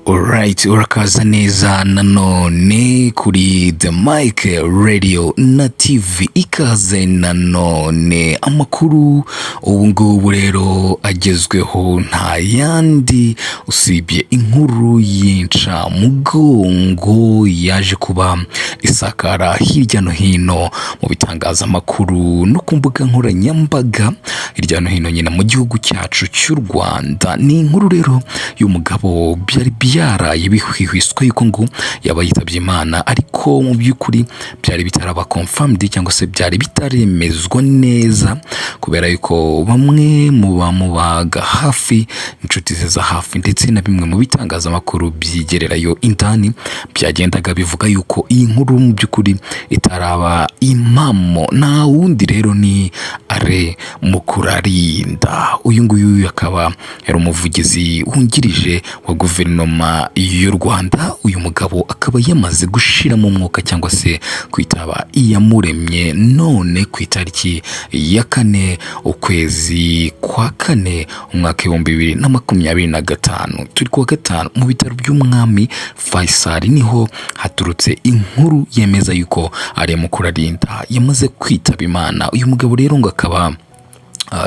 Alright, urakaza neza nanone kuri The Mic Radio na TV, ikaze nanone amakuru ubu ngubu rero agezweho nta yandi usibye inkuru y'inca mugongo yaje kuba isakara hirya no hino mu bitangazamakuru no ku mbuga nkoranyambaga hirya no hino nyine mu gihugu cyacu cy'u Rwanda. Ni inkuru rero y'umugabo byaraye bihwihwiswe yuko ngo yaba yitabye Imana, ariko mu by'ukuri byari bitaraba confirmed cyangwa se byari bitaremezwa neza, kubera yuko bamwe mu bamubaga hafi, inshuti ze za hafi ndetse na bimwe mu bitangazamakuru byigererayo indani byagendaga bivuga yuko iyi nkuru mu by'ukuri itaraba impamo. Na wundi rero ni Alain Mukurarinda. Uyu nguyu akaba yari umuvugizi wungirije wa guverinoma y'u Rwanda. Uyu mugabo akaba yamaze gushira mu mwuka cyangwa se kwitaba iyamuremye none ku itariki ya 4 ukwezi kwa 4 umwaka 2025. Turi kuwa gatanu mu bitaro by'umwami Faisal, niho haturutse inkuru yemeza yuko Alain Mukurarinda yamaze kwitaba Imana. Uyu mugabo rero ngo akaba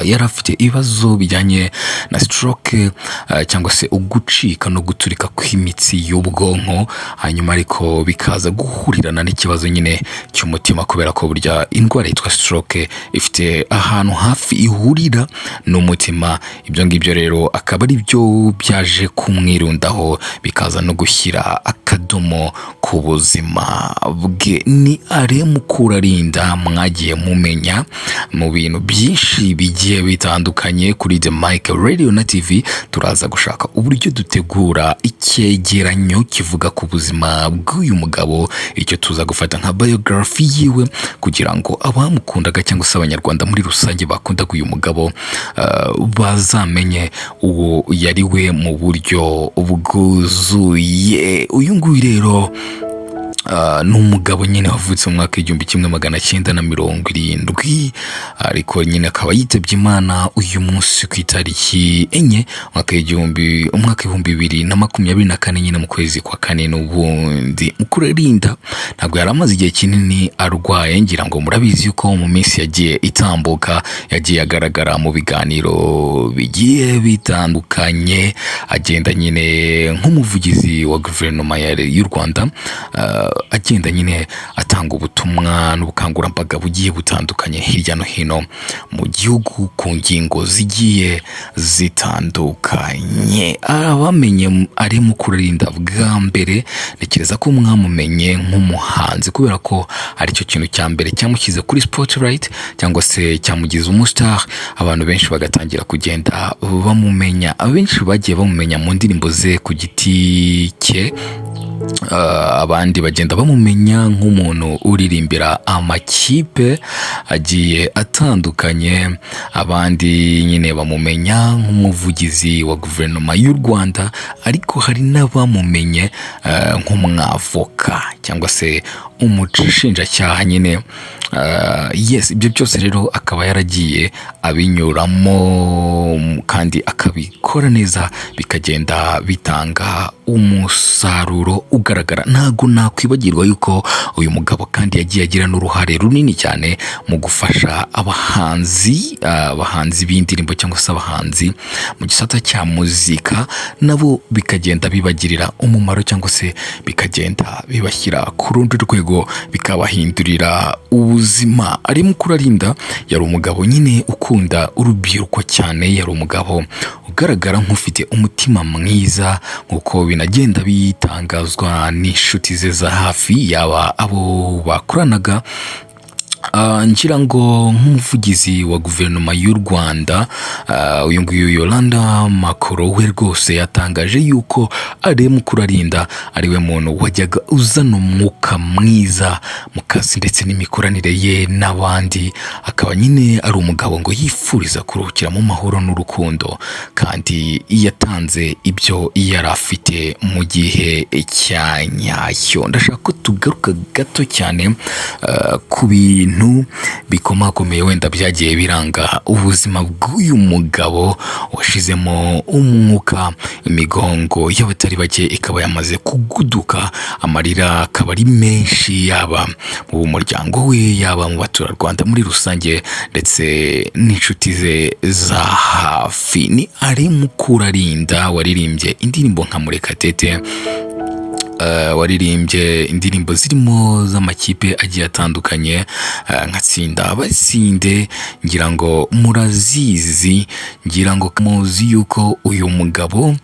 yari afite ibibazo bijyanye na stroke cyangwa se ugucika no guturika kw'imitsi y'ubwonko, hanyuma ariko bikaza guhurirana n'ikibazo nyine cy'umutima, kubera ko burya indwara yitwa stroke ifite ahantu hafi ihurira n'umutima. Ibyo ngibyo rero akaba ari byo byaje kumwirundaho bikaza no gushyira akadomo ku buzima bwe. Ni Alain Mukurarinda mwagiye mumenya mu bintu byinshi bigiye bitandukanye kuri The Mic Radio na TV. Turaza gushaka uburyo dutegura icyegeranyo kivuga ku buzima bw'uyu mugabo, icyo tuza gufata nka biography yiwe, kugira ngo abamukundaga cyangwa se abanyarwanda muri rusange bakundaga uyu mugabo bazamenye uwo yari we mu buryo bwuzuye. Uyu nguyu rero ni umugabo nyine wavutse mu mwaka 1970, ariko nyine akaba yitabye Imana uyu munsi ku itariki 4 umwaka 2024 nyine mu kwezi kwa 4. N'ubundi Mukurarinda ntabwo yari amaze igihe kinini arwaye, ngira ngo murabizi yuko mu minsi yagiye itambuka yagiye agaragara mu biganiro bigiye bitandukanye, agenda nyine nk'umuvugizi wa guverinoma y'u Rwanda, agenda nyine atanga ubutumwa n'ubukangurambaga bugiye butandukanye hirya no hino mu gihugu ku ngingo zigiye zitandukanye. Abamenye Alain Mukurarinda bwa mbere, ntekereza ko mwamumenye nk'umuhanzi, kubera ko ari cyo kintu cya mbere cyamushyize kuri spotlight cyangwa se cyamugize umustar. Abantu benshi bagatangira kugenda bamumenya, abenshi bagiye bamumenya mu ndirimbo ze ku giti cye, abandi bagenda bamumenya nk'umuntu uririmbira amakipe agiye atandukanye, abandi nyine bamumenya nk'umuvugizi wa guverinoma y'u Rwanda, ariko hari n'abamumenye nk'umwavoka cyangwa se umushinjacyaha nyine. Yes, ibyo byose rero akaba yaragiye abinyuramo kandi akabikora neza, bikagenda bitanga umusaruro ugaragara. Ntago nakwibagirwa yuko uyu mugabo kandi yagiye agira n'uruhare runini cyane mu gufasha abahanzi b'indirimbo cyangwa se abahanzi mu gisata cya muzika, nabo bikagenda bibagirira umumaro cyangwa se bikagenda bibashyira ku rundi rwego, bikabahindurira ubuzima. Alain Mukurarinda yari umugabo nyine ukunda urubyiruko cyane, yari umugabo ugaragara nk'ufite umutima mwiza, nk'uko binagenda bitangazwa n'inshuti ze za hafi, yaba abo bakoranaga. Ngira ngo nk'umuvugizi wa guverinoma y'u Rwanda, uyu nguyu Yolanda Makoro we rwose yatangaje yuko Alain Mukurarinda ari we muntu wajyaga uzana umwuka mwiza mu kazi ndetse n'imikoranire ye n'abandi. Akaba nyine ari umugabo ngo yifuriza kuruhukira mu mahoro n'urukundo, kandi yatanze ibyo yari afite mu gihe cya nyacyo. Ndashaka ko tugaruka gato cyane ku bintu bintu bikomakomeye wenda byagiye biranga ubuzima bw'uyu mugabo washizemo umwuka. Imigongo y'abatari bake ikaba yamaze kuguduka, amarira akaba ari menshi, yaba mu muryango we, yaba mu baturarwanda muri rusange ndetse n'inshuti ze za hafi. Ni Alain Mukurarinda waririmbye indirimbo nka Murekatete, waririmbye indirimbo zirimo z'amakipe agiye atandukanye nka Tsinda Abasinde, ngira ngo murazizi, ngira ngo muzi yuko uyu mugabo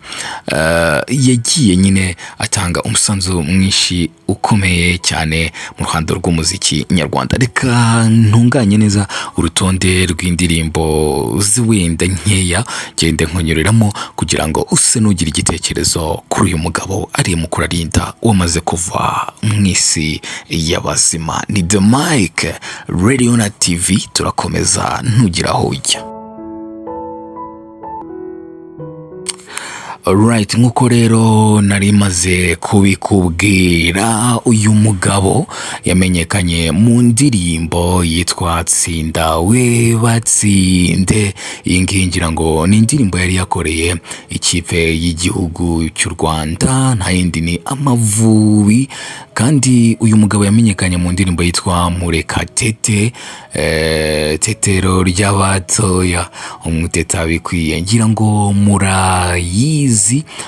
yagiye nyine atanga umusanzu mwinshi ukomeye cyane mu ruhando rw'umuziki nyarwanda. Reka ntunganye neza urutonde rw'indirimbo ziwenda nkeya, gende nkunyuriramo kugira ngo use nugira igitekerezo kuri uyu mugabo Alain Mukurarinda wamaze kuva mu isi y'abazima. Ni The Mike Radio na TV, turakomeza ntugira aho ujya. Alright, nkuko rero nari maze kubikubwira, uyu mugabo yamenyekanye mu ndirimbo yitwa Tsinda we batsinde. Iyi ngiyi ngira ngo ni indirimbo yari yakoreye ikipe y'igihugu cy'u Rwanda, nta yindi ni Amavubi. Kandi uyu mugabo yamenyekanye mu ndirimbo yitwa Murekatete, tetero ry'abatoya umuteta bikwiye, ngira ngo murayizi.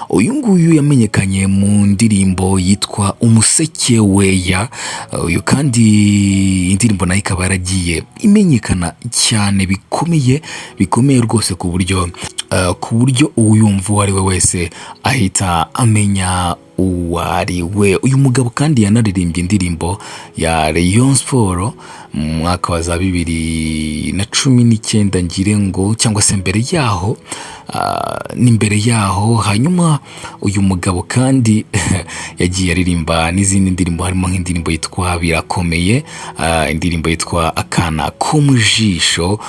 Uyu nguyu yamenyekanye mu ndirimbo yitwa Umuseke weya. Uyu kandi indirimbo nayo ikaba yaragiye imenyekana cyane bikomeye rwose, ku buryo uyumva uwo ari we wese ahita amenya uwo ari we. Uyu mugabo kandi yanaririmbye indirimbo ya Rayon Sport mu mwaka wa 2019 ngire ngo, cyangwa se mbere yaho, n'imbere yaho. Hanyuma uyu mugabo kandi yagiye aririmba n'izindi ndirimbo, harimo nk'indirimbo yitwa Birakomeye, indirimbo yitwa Akana ko mu jisho,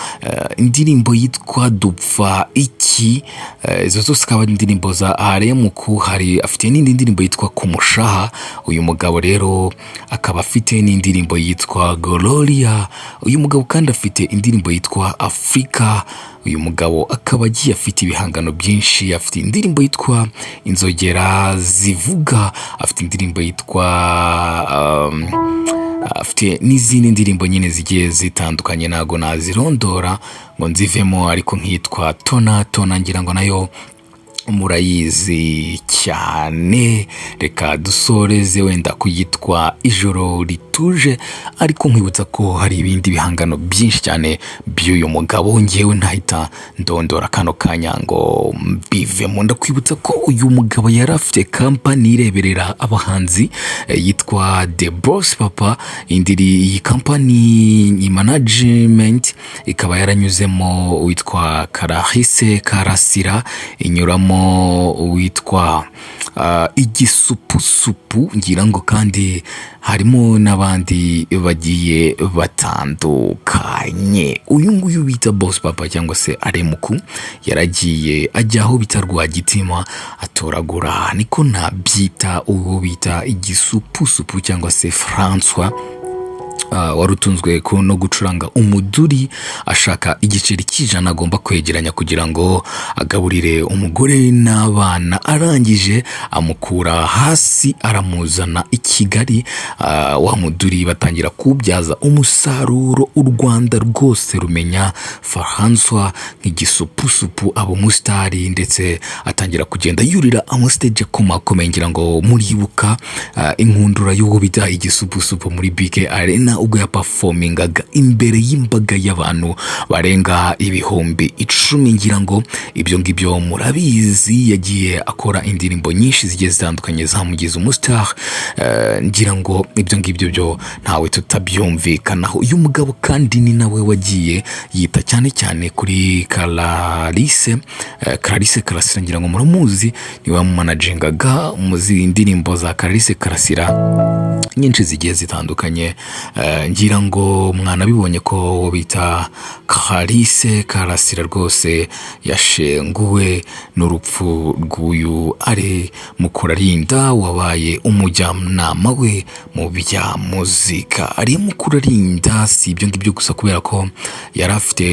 indirimbo yitwa Dupfa iki. Izo zose akaba ari indirimbo za Alain Mukurarinda. Afite n'indi ndirimbo yitwa Kumushaha. Uyu mugabo rero akaba afite n'indirimbo yitwa Gloria. Uyu mugabo kandi afite indirimbo yitwa Afrika. Uyu mugabo akaba agiye afite ibihangano byinshi, afite indirimbo yitwa Inzogera zivuga, afite indirimbo yitwa afite n'izindi ndirimbo nyine zigiye zitandukanye, ntago nazirondora ngo nzivemo, ariko nkitwa Tona ngira ngo nayo murayizi cyane. Reka dusoreze wenda kuyitwa Ijoro rituje, ariko nkwibutsa ko hari ibindi bihangano byinshi cyane by'uyu mugabo ngewe ntahita ndondora kano kanya ngo mbivemo. Ndakwibutsa ko uyu mugabo yari afite kampani ireberera abahanzi yitwa The Boss Papa. Iyi kampani management ikaba yaranyuzemo witwa Karasira, inyuramo witwa Igisupusupu, ngira ngo kandi harimo n'abandi bagiye batandukanye. Uyu nguyu bita Boss Papa cyangwa se Alain Muku yaragiye ajya aho bita Rwagitima atoragura, niko nabyita, uwo bita Igisupusupu cyangwa se François, warutunzwe no gucuranga umuduri, ashaka igiceri cy'ijana agomba kwegeranya kugira ngo agaburire umugore n'abana. Arangije amukura hasi aramuzana i Kigali, wa muduri batangira kubyaza umusaruro, u Rwanda rwose rumenya François nk'igisupusupu, aba umusitari, ndetse atangira kugenda yurira amastage akomakomeye. Ngira ngo muribuka inkundura y'uwo bita Igisupusupu muri BK Arena ubwo yaperformingaga imbere y'imbaga y'abantu barenga 10,000. Ngira ngo ibyo ngibyo murabizi, yagiye akora indirimbo nyinshi zigiye zitandukanye zamugize umustar. Ngira ngo ibyo ngibyo byo ntawe tutabyumvikanaho. Uyu mugabo kandi ni nawe wagiye yita cyane kuri Clarisse Karasira, ngira ngo muramuzi, niwe managingaga muzi indirimbo za Clarisse Karasira nyinshi zigiye zitandukanye. ngira ngo mwanabibonye ko bita Clarisse Karasira rwose yashenguwe n'urupfu rw'uyu Alain Mukurarinda wabaye umujyanama we mu bya muzika. Alain Mukurarinda si ibyo ngibyo gusa kubera ko yari afite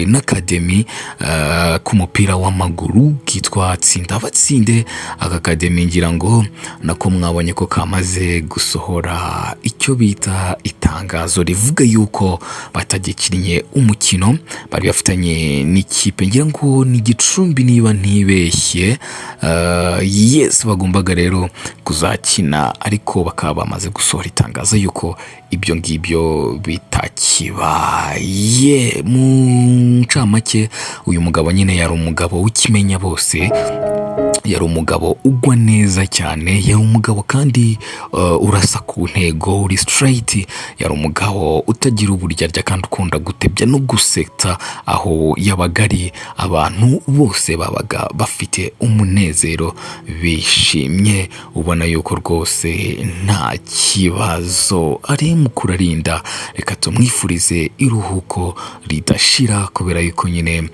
n'akademi k'umupira w'amaguru kitwa Tsinda Batsinde. Aka kademi ngira ngo nako mwabonye ko kamaze gusohora icyo bita itangazo rivuga yuko batagikinnye umukino bari bafitanye n'ikipe ngira ngo ni Gicumbi niba ntibeshye. Yes, bagombaga rero kuzakina ariko bakaba bamaze gusohora itangazo yuko ibyo ngibyo bitakibaye. Mu ncamake uyu mugabo nyine yari umugabo w'ikimenya bose, yari umugabo ugwa neza cyane, yari umugabo kandi urasa ku ntego, uri straight, yari umugabo utagira uburyarya kandi ukunda gutebya no guseta. Aho yabaga ari abantu bose babaga bafite umunezero bishimye, ubona yuko rwose nta kibazo. Alain Mukurarinda reka tumwifurize iruhuko ridashira kubera yuko nyine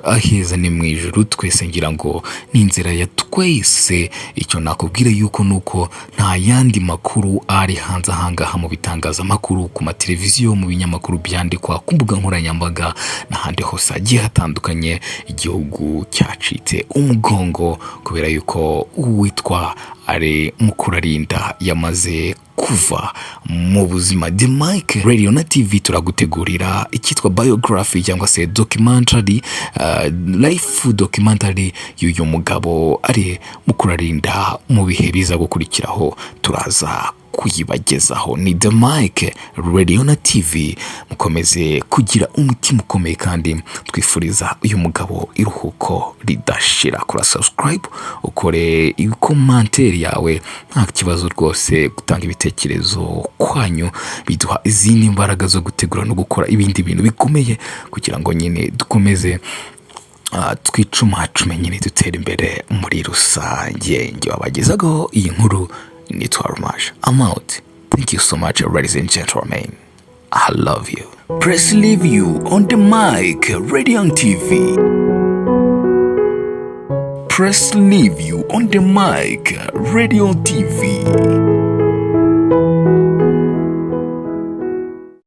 aheza ni mu ijuru. Twese ngira ngo ni inzira ya twese. Icyo nakubwira yuko nuko nta yandi makuru ari hanze ahangaha mu bitangazamakuru, ku mateleviziyo, mu binyamakuru byandikwa, ku mbuga nkoranyambaga n'ahandi hose hagiye hatandukanye. Igihugu cyacitse umugongo kubera yuko uwitwa Alain Mukurarinda yamaze kuva mu buzima. The Mike Radio na TV turagutegurira icyitwa biography cyangwa se documentary, life documentary y'uyu mugabo Alain Mukurarinda. Mu bihe biza gukurikiraho turaza kuyibagezaho. Ni The Mike Radio na TV, mukomeze kugira umutima ukomeye kandi twifuriza uyu mugabo iruhuko ridashira. Kora subscribe, ukore commentaire yawe, nta kibazo rwose. Gutanga ibitekerezo kwanyu biduha izindi mbaraga zo gutegura no gukora ibindi bintu bikomeye kugira ngo nyine dukomeze twicumacume nyine dutere imbere muri rusange. Nge wabagezaho iyi nkuru nitwa Rumaje. I'm out. Thank you so much, ladies and gentlemen. I love you. Press leave you on the mic, radio and TV. Press leave you on the mic, radio and TV.